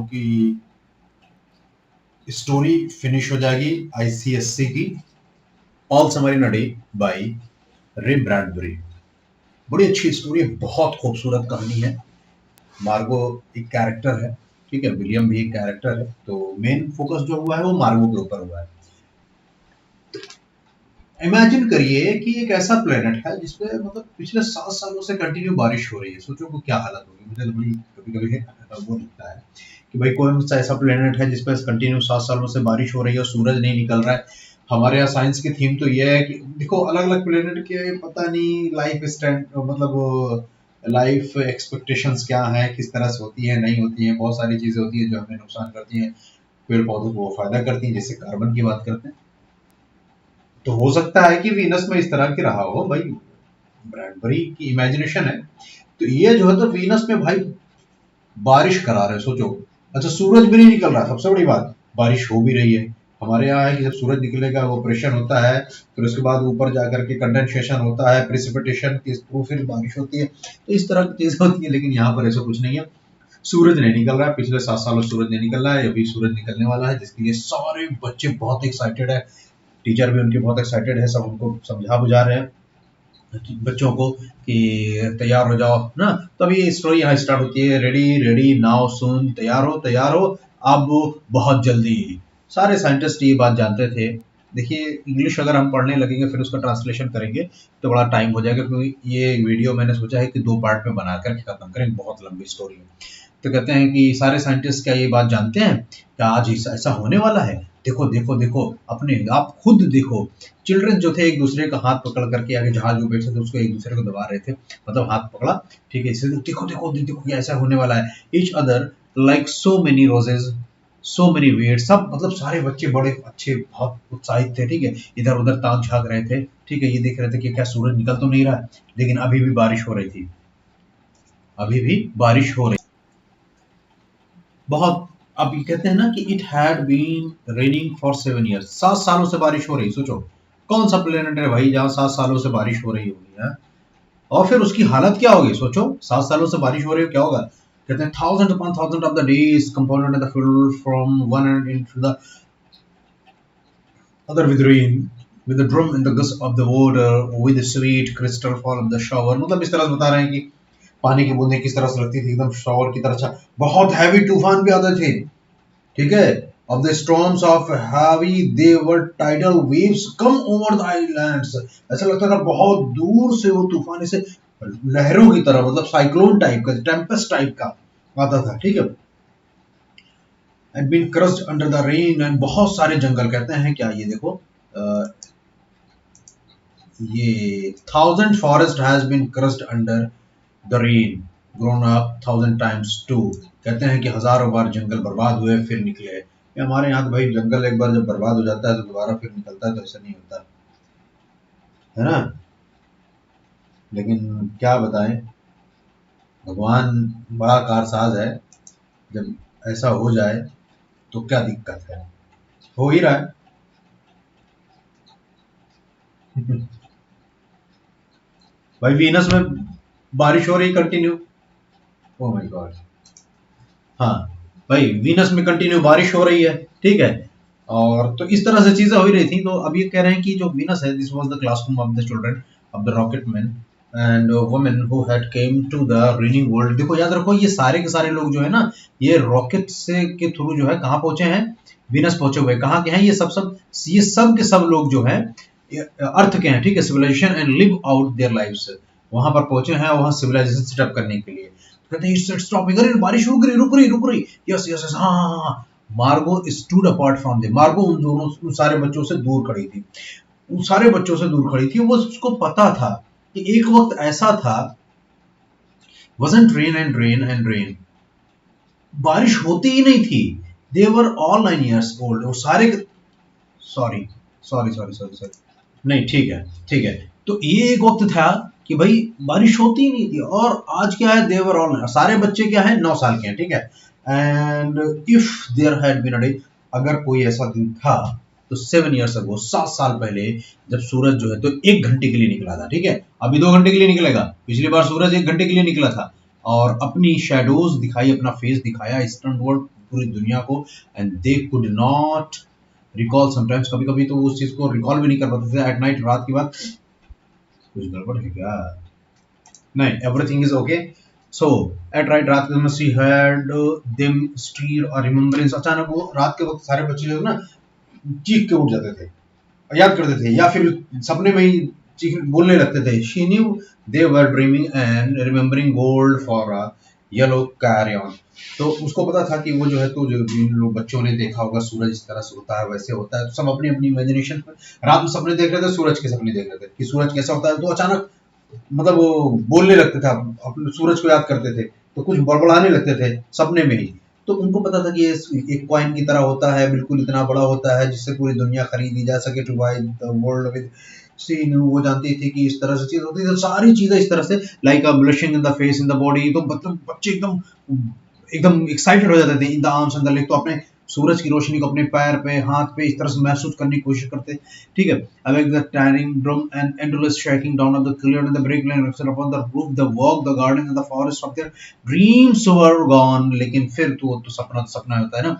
कि story finish हो जाएगी आईसीएससी की all summer in a day by Ray Bradbury. बड़ी अच्छी स्टोरी है, बहुत खूबसूरत कहानी है। मार्गो एक कैरेक्टर है, ठीक है, विलियम भी एक कैरेक्टर है, तो मेन फोकस जो हुआ है वो मार्गो के ऊपर हुआ है। इमेजिन करिए कि एक ऐसा प्लेनेट है जिसपे मतलब पिछले 7 सालों से कंटिन्यू बारिश हो रही है। सोचो वो क्या हालत होगी। मुझे तो बड़ी कभी कभी वो लगता है कि भाई कौन सा ऐसा प्लेनेट है जिसपे कंटिन्यू 7 सालों से बारिश हो रही है और सूरज नहीं निकल रहा है। हमारे यहाँ साइंस की थीम तो ये है कि देखो अलग अलग प्लेनेट के पता नहीं लाइफ स्टैंड मतलब लाइफ एक्सपेक्टेशंस क्या है, किस तरह से होती है नहीं होती है। बहुत सारी चीजें होती है जो हमें नुकसान करती हैं, पेड़ पौधों को वो फायदा करती हैं, जैसे कार्बन की बात करते हैं। तो हो सकता है कि वीनस में इस तरह की रहा हो भाई, ब्रैडबरी की इमेजिनेशन है। तो ये जो है तो वीनस में भाई बारिश करा रहे, सोचो। अच्छा सूरज भी नहीं निकल रहा, सबसे बड़ी बात बारिश हो भी रही है। हमारे यहाँ है कि जब सूरज निकलेगा वो ऑपरेशन होता है, फिर उसके बाद ऊपर जाकर के कंडेंसेशन होता है, प्रिसिपिटेशन के थ्रू फिर बारिश होती है। तो इस तरह की चीजें होती है, लेकिन यहाँ पर ऐसा कुछ नहीं है। सूरज नहीं निकल रहा है, पिछले 7 सालों से सूरज नहीं निकल रहा है, अभी सूरज निकलने वाला है, जिसके लिए सारे बच्चे बहुत एक्साइटेड है। टीचर भी उनके बहुत एक्साइटेड है, सब उनको समझा बुझा रहे हैं बच्चों को कि तैयार हो जाओ ना। तब ये स्टोरी यहाँ स्टार्ट होती है, रेडी रेडी नाउ सून, तैयार हो अब बहुत जल्दी। सारे साइंटिस्ट ये बात जानते थे। देखिए इंग्लिश अगर हम पढ़ने लगेंगे फिर उसका ट्रांसलेशन करेंगे तो बड़ा टाइम हो जाएगा, क्योंकि ये वीडियो मैंने सोचा है कि 2 पार्ट में बनाकर खत्म करें, बहुत लंबी स्टोरी है। तो कहते हैं कि सारे साइंटिस्ट क्या ये बात जानते हैं कि आज ऐसा होने वाला है। देखो देखो देखो, अपने आप खुद देखो। चिल्ड्रन जो थे एक दूसरे का हाथ पकड़ करके आगे जहाज में बैठे थे उसको एक दूसरे को दबा रहे थे, मतलब हाथ पकड़ा, ठीक है, इससे देखो देखो देखो ऐसा होने वाला है। Each other like so many roses, so many wet, सब मतलब सारे बच्चे बड़े अच्छे बहुत उत्साहित थे, ठीक है, इधर उधर ताक झांक रहे थे, ठीक है, ये देख रहे थे कि क्या सूरज निकल तो नहीं रहा है। लेकिन अभी भी बारिश हो रही थी, अभी भी बारिश हो रही बहुत। अब ये कहते हैं ना कि it had been raining for 7 years, 7 सालों से बारिश हो रही। सोचो कौन सा प्लेनेट है भाई जहां 7 सालों से बारिश हो रही होगी है? और फिर उसकी हालत क्या होगी सोचो, 7 सालों से बारिश हो रही हो क्या होगा। कहते हैं thousand upon thousand of the days compounded in the field from one and into the other with rain with the drum in the gust of the water with the sweet crystal fall of the shower। मतलब इस तरह से बता रहे हैं कि पानी की बूंदें किस तरह से लगती थी, एकदम शॉवर की तरह। बहुत हैवी तूफान भी आते थे, ठीक है। of the storms of heavy they were tidal waves come over the islands। ऐसा लगता था बहुत दूर से वो तूफान ऐसे लहरों की तरह, मतलब साइक्लोन टाइप का, टेम्पेस्ट टाइप का आता था, ठीक है। had been crushed under the rain and बहुत सारे जंगल, कहते हैं क्या ये देखो ये 1000 forest has been crushed under the rain grown up 1000 times too। कहते हैं कि हजारों बार जंगल बर्बाद हुए फिर निकले। हमारे यहाँ तो भाई जंगल एक बार जब बर्बाद हो जाता है तो दोबारा फिर निकलता है, तो ऐसा नहीं होता है ना। लेकिन क्या बताएं, भगवान बड़ा कारसाज है, जब ऐसा हो जाए तो क्या दिक्कत है, हो ही रहा है। भाई वीनस में बारिश हो रही कंटिन्यू, ओह माय गॉड। हाँ भाई वीनस में कंटिन्यू बारिश हो रही है, ठीक है। और तो इस तरह से चीजें हो ही रही थी। तो अब ये कह रहे हैं कि जो वीनस है this was the classroom of the children of the rocket man and women who had came to the raining world. देखो याद रखो ये सारे के सारे लोग जो है ना ये रॉकेट से के थ्रू जो है कहाँ पहुंचे हैं, वीनस पहुंचे हुए। कहाँ के हैं ये सब के सब लोग जो है अर्थ के हैं, ठीक है, civilisation and live out their lives. वहां पर पहुंचे हैं, वहां सिविलाइजेशन सेटअप करने के लिए। कहते हैं इट्स स्टॉपिंग, अरे बारिश रुक रही, यस यस यस, हाँ हाँ हाँ। मार्गो स्टूड अपार्ट फ्रॉम दे, मार्गो उन सारे बच्चों से दूर खड़ी थी, उन सारे बच्चों से दूर खड़ी थी। वो उसको पता था कि एक वक्त ऐसा था, wasn't rain, बारिश होती ही नहीं थी। दे वर ऑल 9 years old, वो सारे सॉरी सॉरी नहीं, ठीक है। तो ये एक वक्त था कि भाई बारिश होती ही नहीं थी। और आज क्या है, देवर ऑल, सारे बच्चे क्या है 9 साल के हैं, ठीक है। And if there had been a day, अगर कोई ऐसा दिन था तो 7 years ago, 7 साल पहले, जब सूरज जो है तो 1 घंटे के लिए निकला था, ठीक है। अभी 2 घंटे के लिए निकलेगा, पिछली बार सूरज 1 घंटे के लिए निकला था और अपनी शेडोज दिखाई, अपना फेस दिखाया ईस्टर्न वर्ल्ड पूरी दुनिया को, and they could not recall sometimes, कभी कभी तो वो उस चीज को रिकॉल भी नहीं कर पाते थे एट नाइट, रात की बात। कुछ गड़बड़ है क्या? नहीं, everything is okay. So at night, रात में शी हैड देम स्टीर और रिमेम्बरेंस, अचानक वो रात के वक्त सारे बच्चे लोग ना चीख के उठ जाते थे, याद करते थे, या फिर सपने में ही चीख बोलने लगते थे। She knew they were dreaming and remembering gold for a yellow crayon. तो उसको पता था कि वो जो है, तो जो जिन लोग बच्चों ने देखा होगा सूरज इस तरह से होता है वैसे होता है, तो सब अपनी अपनी इमेजिनेशन में रात में सपने देख रहे थे, सूरज के सपने देख रहे थे कि सूरज कैसा होता है। तो अचानक मतलब वो बोलने लगते थे, अपने सूरज को याद करते थे, तो कुछ बड़बड़ाने लगते थे सपने में ही। तो उनको पता था कि ये एक कॉइन की तरह होता है, बिल्कुल इतना बड़ा होता है जिससे पूरी दुनिया खरीदी जा सके, to buy the world with she knew. वो जानती थी कि इस तरह से चीज होती है, सारी चीजें इस तरह से, like a blushing in the face in the body. तो मतलब बच्चे एकदम एकदम एक्साइटेड हो जाते थे, in the arms and the leg. तो अपने सूरज की रोशनी को अपने पैर पे, हाथ पे इस तरह से महसूस करने की कोशिश करते, ठीक है। Awake the tanning drum and endless shaking down of the cleared and the brick lane rested upon the roof, the walk, the garden and the forest of their dreams were gone। लेकिन फिर तो सपना होता है ना।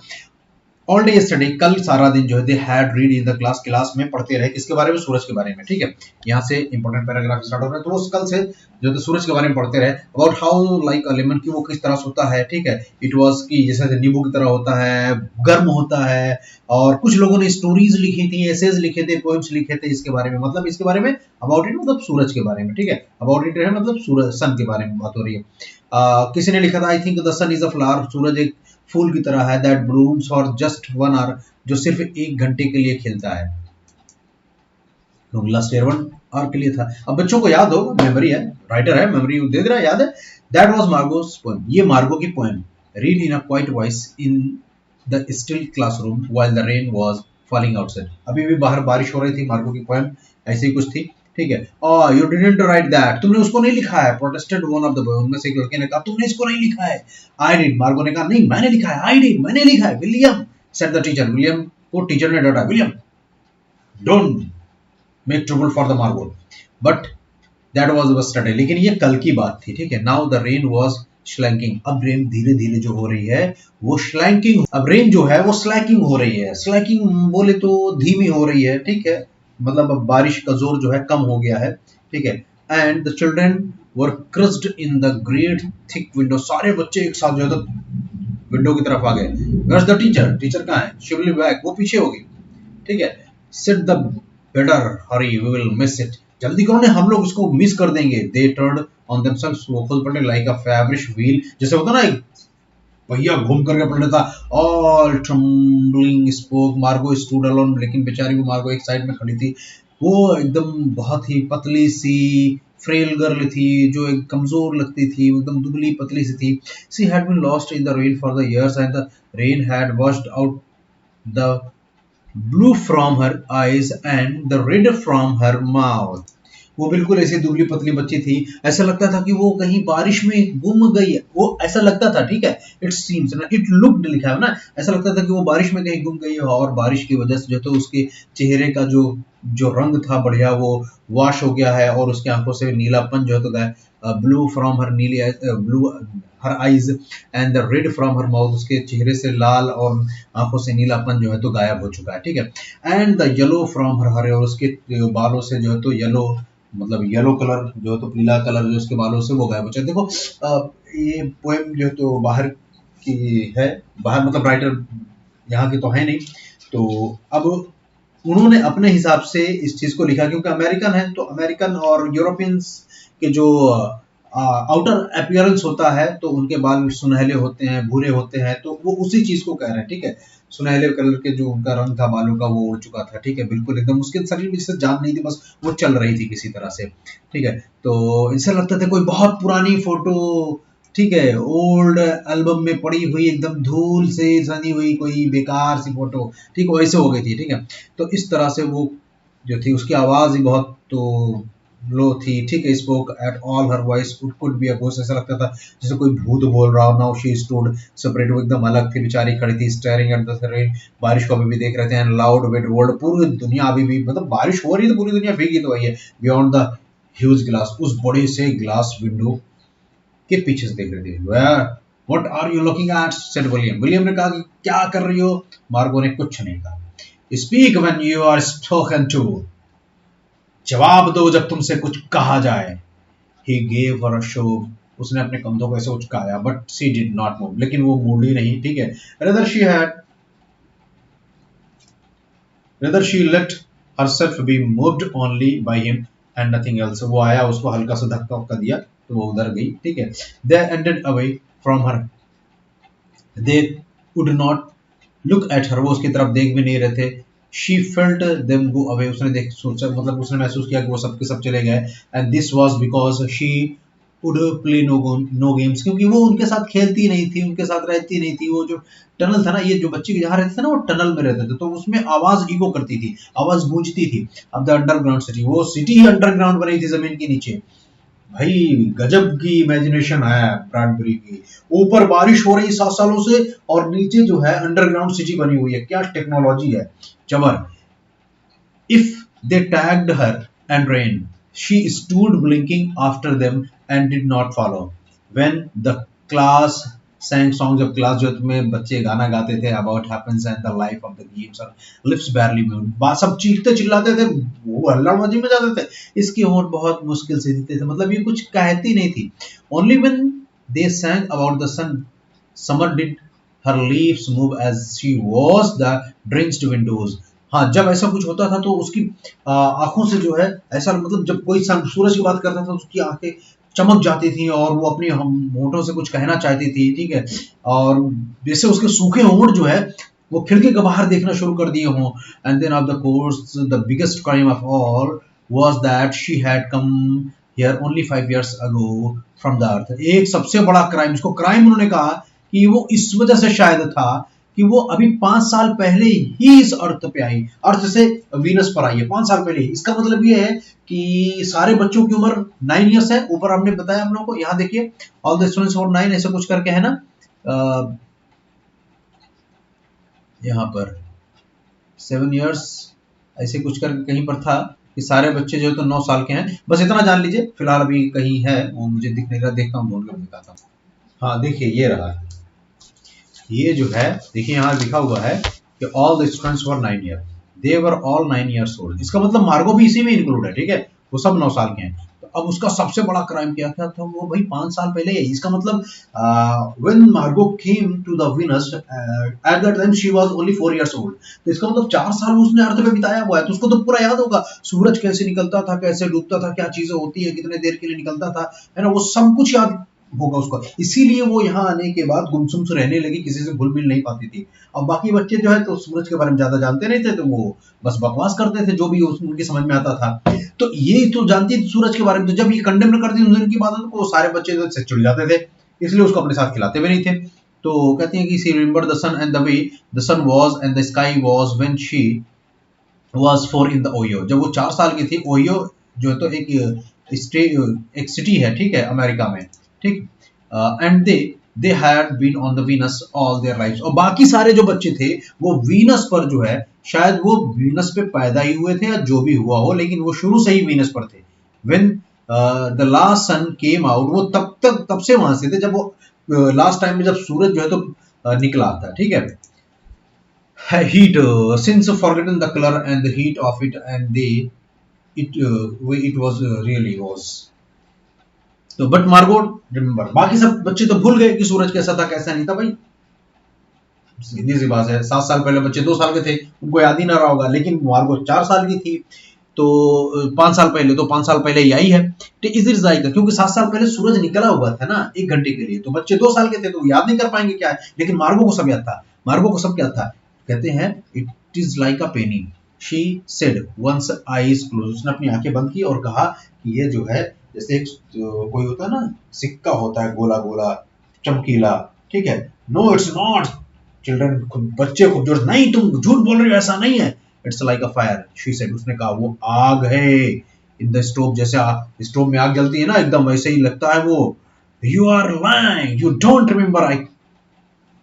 All day yesterday, कल सारा दिन जो है, they had read in the class में पढ़ते रहे, किसके बारे में? सूरज के बारे में, ठीक है। यहाँ से इंपॉर्टेंट पैराग्राफ स्टार्ट हो रहा है। तो वो कल से जो है सूरज के बारे में पढ़ते रहे, about how like a lemon, की वो किस तरह से होता है, ठीक है। इट वाज की जैसे नींबू की तरह होता है, गर्म होता है। और कुछ लोगों ने स्टोरीज लिखी थी, एसेज लिखे थे, पोएम्स लिखे थे इसके बारे में, मतलब इसके बारे में, अबाउट इट मतलब सूरज के बारे में, ठीक है। अबाउट इट है मतलब सूरज, सन के बारे में बात हो रही है। किसी ने लिखा था, I think the sun is a flower, सूरज एक फूल की तरह है, that blooms for just 1 hour, जो सिर्फ 1 घंटे के लिए खिलता है। लास्ट ईयर 1 आवर के लिए था। अब बच्चों को याद हो, मेमोरी है, राइटर है, मेमोरी दे दे रहा है, याद है। दैट वाज मार्गोस पोएम, ये मार्गो की poem, read in a quite voice in the still classroom while the rain was falling outside. अभी भी बाहर बारिश हो रही थी, मार्गो की पोएम ऐसे ही कुछ थी, ठीक है। और यू डिडंट राइट दैट, तुमने उसको नहीं लिखा है, protested one of the boy, उनमें से एक लड़के ने कहा, तुमने इसको नहीं लिखा है। आई डिड, मार्गो ने कहा, नहीं मैंने लिखा है। आई डिड, मैंने लिखा है। William said the teacher, William को टीचर ने डांटा, William don't make trouble for the मार्गो। बट दैट वाज यस्टरडे, लेकिन ये कल की बात थी, ठीक है। नाउ द रेन वाज स्लैंकिंग, अब रेन धीरे धीरे जो हो रही है वो स्लैंकिंग, अब रेन जो है वो स्लैकिंग हो रही है। स्लैकिंग बोले तो धीमी हो रही है, ठीक है, मतलब अब बारिश का जोर जो है कम हो गया है, ठीक है। And the children were crossed in the great thick window, सारे बच्चे एक साथ जो है तो विंडो की तरफ आ गए। वेयर्स द टीचर, टीचर कहाँ है? शी विल बी बैक, वो पीछे होगी, ठीक है। Sit the better hurry, we will miss it, जल्दी करो ने, हम लोग इसको मिस कर देंगे। दे टर्न्ड ऑन देमसेल्व्स, वो खुद पड़ने लाइक अ फेवरिश व्हील, जैसे होता ना एक पहिया घूम करके पड़ लेता। ऑल ट्रम्बलिंग स्पोक, मार्गो स्टूड अलोन, लेकिन बेचारी वो मार्गो एक साइड में खड़ी थी। वो एकदम बहुत ही पतली सी फ्रेल गर्ल थी, जो एक कमजोर लगती थी, एकदम दुबली पतली सी थी। She had been lost in the rain for the years and the rain had washed out the blue from her eyes and the red from her mouth. वो बिल्कुल ऐसी दुबली पतली बच्ची थी, ऐसा लगता था कि वो कहीं बारिश में गुम गई है, वो ऐसा लगता था, ठीक है। इट सीम्स ना, इट लुक्ड लिखा है ना, ऐसा लगता था कि वो बारिश में कहीं गुम गई है, और बारिश की वजह से जो तो उसके चेहरे का जो जो रंग था बढ़िया, वो वॉश हो गया है, और उसकी आंखों से नीलापन जो है तो गया। ब्लू फ्रॉम हर नीली, blue her eyes and the red from her mouth, उसके चेहरे से लाल और आंखों से नीलापन जो है तो गायब हो चुका है, ठीक है। And the yellow from her hair, और उसके बालों से जो है तो येलो, मतलब येलो कलर जो है तो पीला कलर जो उसके बालों से वो गायब हो जाए। देखो ये पोएम जो है तो बाहर की है, बाहर मतलब राइटर यहाँ की तो है नहीं, तो अब उन्होंने अपने हिसाब से इस चीज को लिखा, क्योंकि अमेरिकन है, तो अमेरिकन और यूरोपियंस के जो आउटर अपीयरेंस होता है, तो उनके बाल सुनहले होते हैं, भूरे होते हैं, तो वो उसी चीज को कह रहे हैं, ठीक है। सुनहले कलर के जो उनका रंग था बालों का, वो उड़ चुका था, ठीक है, बिल्कुल एकदम उसके शरीर में जैसे जान नहीं थी, बस वो चल रही थी किसी तरह से, ठीक है। तो इससे लगता था कोई बहुत पुरानी फोटो, ठीक है, ओल्ड एल्बम में पड़ी हुई एकदम धूल से सनी हुई कोई बेकार सी फोटो, ठीक है, वैसे हो गई थी, ठीक है। तो इस तरह से वो जो थी, उसकी आवाज ही बहुत तो लो थी, ठीक है। Spoke at all her voice could be a ghost, ऐसा लगता था जैसे कोई भूत बोल रहा हो। नाउ शी स्टूड सेपरेट, वो एकदम अलग थी, बेचारी खड़ी थी, स्टेयरिंग एट द रेन, बारिश को अभी भी देख रहे थे। एंड लाउड वेट वर्ल्ड, पूरी दुनिया अभी भी, मतलब बारिश हो रही है तो पूरी दुनिया भीगी तो वही है। बियॉन्ड द ह्यूज ग्लास, उस बड़े से ग्लास विंडो के पीछे से देख रहे थे। Where What are you looking at? said William. William ने कहा कि क्या कर रही हो? मार्गो ने कुछ नहीं कहा. Speak when you are spoken to. जवाब दो जब तुमसे कुछ कहा जाए. He gave her a shove. उसने अपने कंधों को ऐसे उचकाया, but she did not move. लेकिन वो मुड़ी नहीं, ठीक है. Rather she let herself be moved only by him and nothing else. वो आया, उसको हल्का सा धक्का उक्का दिया तो वो उधर गई, ठीक है. They ended away from her. They would not look at her. वो उसकी तरफ देख भी नहीं रहे थे. She felt them go away. उसने देख सोचा, मतलब उसने महसूस किया कि वो सब के सब चले गए. And this was because she would play no games, क्योंकि वो उनके साथ खेलती नहीं थी, उनके साथ रहती नहीं थी. वो जो टनल था ना, ये जो बच्चे जहाँ रहते थे ना, वो टनल में रहते थे, तो उसमें आवाज इको करती थी, आवाज गूंजती थी. अब द अंडरग्राउंड सिटी, वो सिटी ही अंडरग्राउंड बनी थी, जमीन के नीचे. भाई गजब की इमेजिनेशन है ब्रैडबरी की. ऊपर बारिश हो रही 7 सालों से और नीचे जो है अंडरग्राउंड सिटी बनी हुई है. क्या टेक्नोलॉजी है, जबर. If they tagged her and ran, she stood blinking after them and did not follow. When the class sang songs, जब क्लास जो में बच्चे गाना गाते थे about happens and the life of the games, और lips barely moved, बात सब चीखते चिल्लाते थे, वो हल्लाबाजी में जाते थे. इसकी होंठ बहुत मुश्किल से जीते थे, मतलब ये कुछ कहती नहीं थी. Only when they sang about the summer did her leaves move as she was the drenched windows. हाँ, जब ऐसा कुछ होता था तो उसकी आंखों से जो है ऐसा, मतलब जब कोई सूरज की बात करता था उसकी आंखें चमक जाती थी और वो अपनी होंठों से कुछ कहना चाहती थी, ठीक है. और जैसे उसके सूखे होंठ जो है वो खिड़की के बाहर देखना शुरू कर दिए हों. And then of the course the biggest crime of all was that she had come here only 5 years ago from the earth. एक सबसे बड़ा क्राइम, इसको क्राइम उन्होंने कहा कि वो इस वजह से शायद था कि वो अभी 5 साल पहले ही इस अर्थ पे आई, अर्थ से वीनस पर आई है 5 साल पहले. इसका मतलब ये है कि सारे बच्चों की उम्र 9 years है. ऊपर हमने बताया हम लोगों को, यहाँ देखिए ऑल द स्टूडेंट्स फॉर 9 ऐसे कुछ करके है ना, यहाँ पर 7 years ऐसे कुछ करके कहीं पर था कि सारे बच्चे जो है तो 9 साल के हैं. बस इतना जान लीजिए. फिलहाल अभी कहीं है, वो मुझे दिख नहीं रहा, देखता हूँ ढूंढ कर दिखाता हूँ. हाँ देखिए ये रहा, ये जो है देखिए यहाँ लिखा हुआ है कि all the students were 9 years. They were all 9 years old. इसका मतलब मार्गो भी इसी में इंक्लूड है, ठीक है, वो सब 9 साल के हैं. तो अब उसका सबसे बड़ा क्राइम क्या था, वो भाई 5 साल पहले है. इसका मतलब when Margot came to the Venus at that time she was only 4 years old. तो इसका मतलब 4 साल उसने अर्थ पे बिताया हुआ है. तो उसको तो पूरा याद होगा, सूरज कैसे निकलता था, कैसे डूबता था, क्या चीजें होती है, कितने देर के लिए निकलता था, है ना, वो सब कुछ याद होगा उसको. इसीलिए वो यहाँ आने के बाद गुमसुम से रहने लगी, किसी से घुल मिल नहीं पाती थी. अब बाकी बच्चे जो है तो सूरज के बारे में ज्यादा जानते नहीं थे, तो वो बस बकवास करते थे जो भी उनकी समझ में आता था. तो ये तो जानती थी सूरज के बारे में, तो जब ये कंडेम करती थी उनकी बात, तो सारे बच्चे तो चिढ़ जाते थे, इसलिए उसको अपने साथ खिलाते भी नहीं थे. तो कहती है कि she remember the sun and the way the sun was and the sky was when she was 4 in the Ohio. जब वो 4 साल की थी, ओयो जो है तो एक सिटी है, ठीक है, अमेरिका में, ठीक. And they had been on the Venus all their lives. और बाकी सारे जो बच्चे थे वो वीनस पर जो है, शायद वो वीनस पे पैदा ही हुए थे या जो भी हुआ हो, लेकिन वो शुरू से ही वीनस पर थे. When the last sun came out, वो तब से वहां से थे जब वो लास्ट टाइम में जब सूरज जो है तो निकला था, ठीक है. Heat since forgotten the color and the heat of it and it was really was. तो बट मार्गो रिमेंबर, बाकी सब बच्चे तो भूल गए कि सूरज कैसा था कैसा नहीं था. भाई सीधी सी बात है, 7 साल पहले बच्चे 2 साल के थे, उनको याद ही ना रहा होगा, लेकिन मार्गो 4 साल की थी तो 5 साल पहले, तो 5 साल पहले ही आई है. तो इधर जाएगा क्योंकि 7 साल पहले सूरज निकला हुआ था ना 1 घंटे के लिए, तो बच्चे 2 साल के थे तो याद नहीं कर पाएंगे क्या है, लेकिन मार्गो को सब याद था. मार्गो को सब याद था. कहते हैं it is like a penny she said once eyes close. उसने अपनी आंखें बंद की और कहा कि ये जो है जैसे एक कोई होता है ना, सिक्का होता है गोला गोला चमकीला, ठीक है. No it's not. चिल्ड्रन, बच्चे खूब जोर, नहीं तुम झूठ बोल रहे हो, ऐसा नहीं है. It's like a fire she said. उसने कहा वो आग है इन द स्टोव, जैसे स्टोव में आग जलती है ना, एकदम वैसे ही लगता है वो. You are lying, you don't remember, I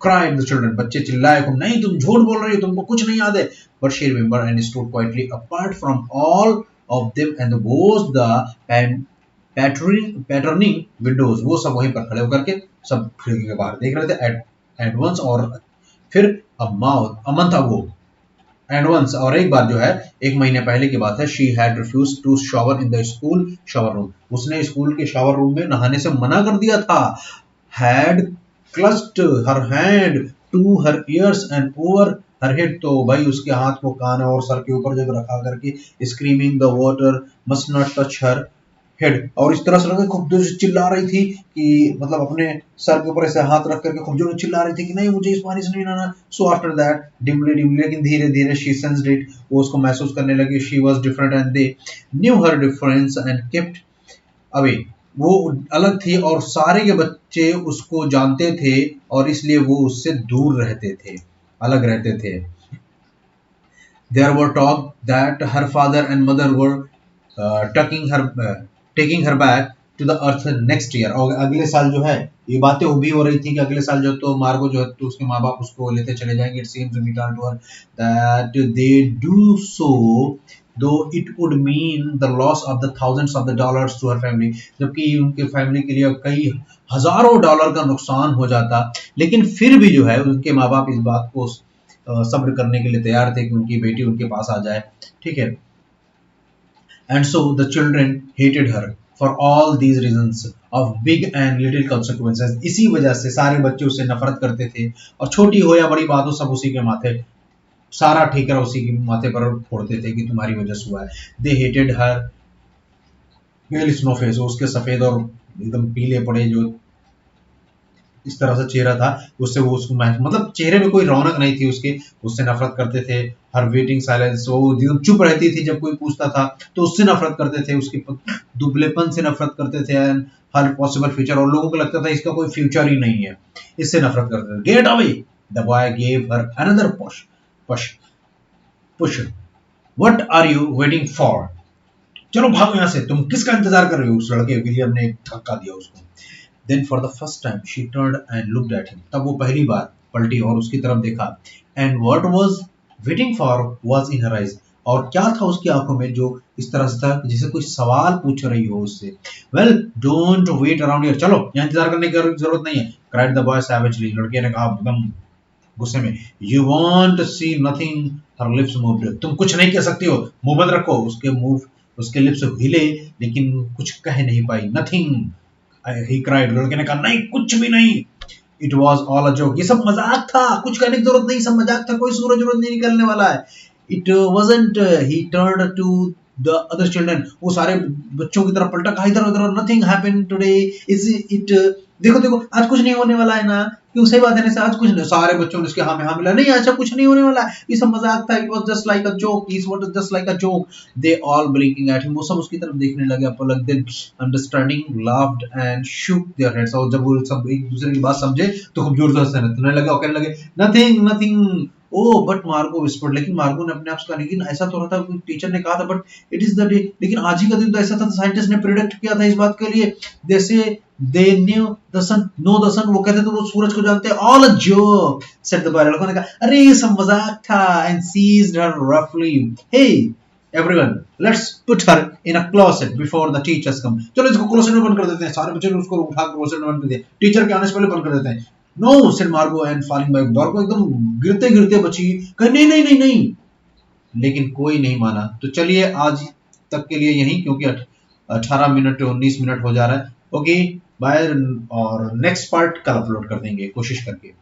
cried the children. बच्चे चिल्लाए, नहीं तुम झूठ बोल रही हो, तुमको कुछ नहीं याद है. But she remembered and stood quietly apart from all of them and was the patterning Windows, वो सब वहीं पर खड़े होकर के सब खिड़की के बाहर देख रहे थे एट वंस। और फिर a month ago and once, और एक बार जो है, एक महीने पहले की बात है, she had refuse to shower in the school shower room, उसने स्कूल के शावर रूम में नहाने से मना कर दिया था। Had clutched her hand to her ears and over her head, तो भाई उसके हाथ को कान और सर के ऊपर जब रखा करके screaming the water must not touch her head, और इस तरह से लगा खूब जोर से चिल्ला रही थी कि मतलब अपने सर के ऊपर ऐसे हाथ रख करके खूब जोर से चिल्ला रही थी कि नहीं मुझे इस पानी से नहीं नहाना। So after that dimly dimly, लेकिन धीरे धीरे शी सेंस्ड इट, वो उसको महसूस करने लगी। She was different and they knew her difference and kept away, वो अलग थी और सारे के बच्चे उसको जानते थे और इसलिए वो उससे दूर रहते थे, अलग रहते थे। There were talk that her father and mother were taking her back to the earth next year, और अगले साल जो है ये बातें भी हो रही थी कि अगले साल जो तो मार्गो जो है तो उसके माँ बाप उसको लेते चले जाएंगे। It seems to be told to her that they do so though it would mean the loss of the thousands of the dollars to her family, जबकि उनके फैमिली के लिए कई हजारों डॉलर का नुकसान हो जाता, लेकिन फिर भी जो है उनके माँ बाप इस बात को सब्र करने के लिए तैयार थे कि उनकी बेटी उनके पास आ जाए, ठीक है। And so the children hated her for all these reasons of big and little consequences, इसी वजह से सारे बच्चे उससे नफरत करते थे और छोटी हो या बड़ी बात हो सब उसी के माथे, सारा ठेकर उसी के माथे पर फोड़ते थे कि तुम्हारी वजह से हुआ है। They hated her pale snow face, उसके सफेद और एकदम पीले पड़े जो इस तरह से चेहरा था, उससे वो उसको मतलब चेहरे में कोई रौनक नहीं थी उसके, उससे नफरत करते थे। हर वेटिंग साइलेंस, वो चुप रहती थी जब कोई पूछता था तो उससे नफरत करते थे, उसके दुबलेपन से नफरत करते थे। एंड हर पॉसिबल फ्यूचर, और लोगों को लगता था इसका कोई फ्यूचर ही नहीं है, इससे नफरत करते थे। Get away, the boy gave her another push push push what are you waiting for, चलो भागो यहाँ से, तुम किसका इंतजार कर रहे हो। उस लड़के विलियम ने धक्का दिया उसको। Then for the first time she turned and looked at him, तब वो पहली बार पलटी और उसकी तरफ देखा। And what was waiting for was in her eyes, और क्या था उसकी आंखों में जो इस तरह से था जैसे कोई सवाल पूछ रही हो उससे। Well, don't wait around here, चलो यहाँ इंतजार करने की जरूरत नहीं है, cried the boy savagely, लड़के ने कहा एकदम गुस्से में। You won't see nothing, her lips moved, तुम कुछ नहीं कह सकती हो, मुंह बंद रखो। उसके मुंह, उसके लिप्स हिले लेकिन कुछ कह नहीं पाई। Nothing, he cried, लड़के ने कहा नहीं कुछ भी नहीं। It was all a joke, ये सब मजाक था, कुछ कहने की जरूरत नहीं, सब मजाक था, कोई सूरज नहीं निकलने वाला है। It wasn't, he turned to the other children, वो सारे बच्चों की तरफ पलटा, कहा इधर उधर, nothing happened today, is it, देखो देखो आज कुछ नहीं होने वाला है ना, क्यों सही बात है ना, आज कुछ नहीं। सारे बच्चों ने उसके हाँ में हाँ मिला, नहीं ऐसा कुछ नहीं होने वाला है, ये सब मजाक था, it was just like a joke, it was just like a joke। They all blinking at him, वो सब उसकी तरफ देखने लगे, पलक then understanding laughed and shook their heads, और जब वो सब एक दूसरे की बात समझे तो खूब जोर से हंसने लगे और कहने लगे nothing nothing। ओ बट मार्गो विस्पर्ड, लेकिन मार्गो ने अपने आप से कहा लेकिन ऐसा तो रहा था, कोई टीचर ने कहा था but it is the day, लेकिन आज ही का दिन तो ऐसा था, साइंटिस्ट ने प्रेडिक्ट किया था इस बात के लिए। जैसे they knew the sun, know the sun, वो कहते थे वो सूरज को जानते हैं। All a joke said the boy, लड़कों ने कहा अरे ये सब मजाक था। एंड सीज्ड हर रफली, hey everyone let's put her in a closet before the teachers come, चलो इसको क्लोसेट में बंद कर देते हैं। सारे बच्चे ने उसको उठा के क्लोसेट में बंद कर दिया, टीचर के आने से पहले बंद कर देते हैं। नो सेड मार्गो एंड फॉलिंग बैक, मार्गो एकदम गिरते गिरते बची, कही नहीं नहीं नहीं नहीं, लेकिन कोई नहीं माना। तो चलिए आज तक के लिए यही, क्योंकि 18 मिनट 19 मिनट हो जा रहा है। ओके बाय, और नेक्स्ट पार्ट कल अपलोड कर देंगे कोशिश करके।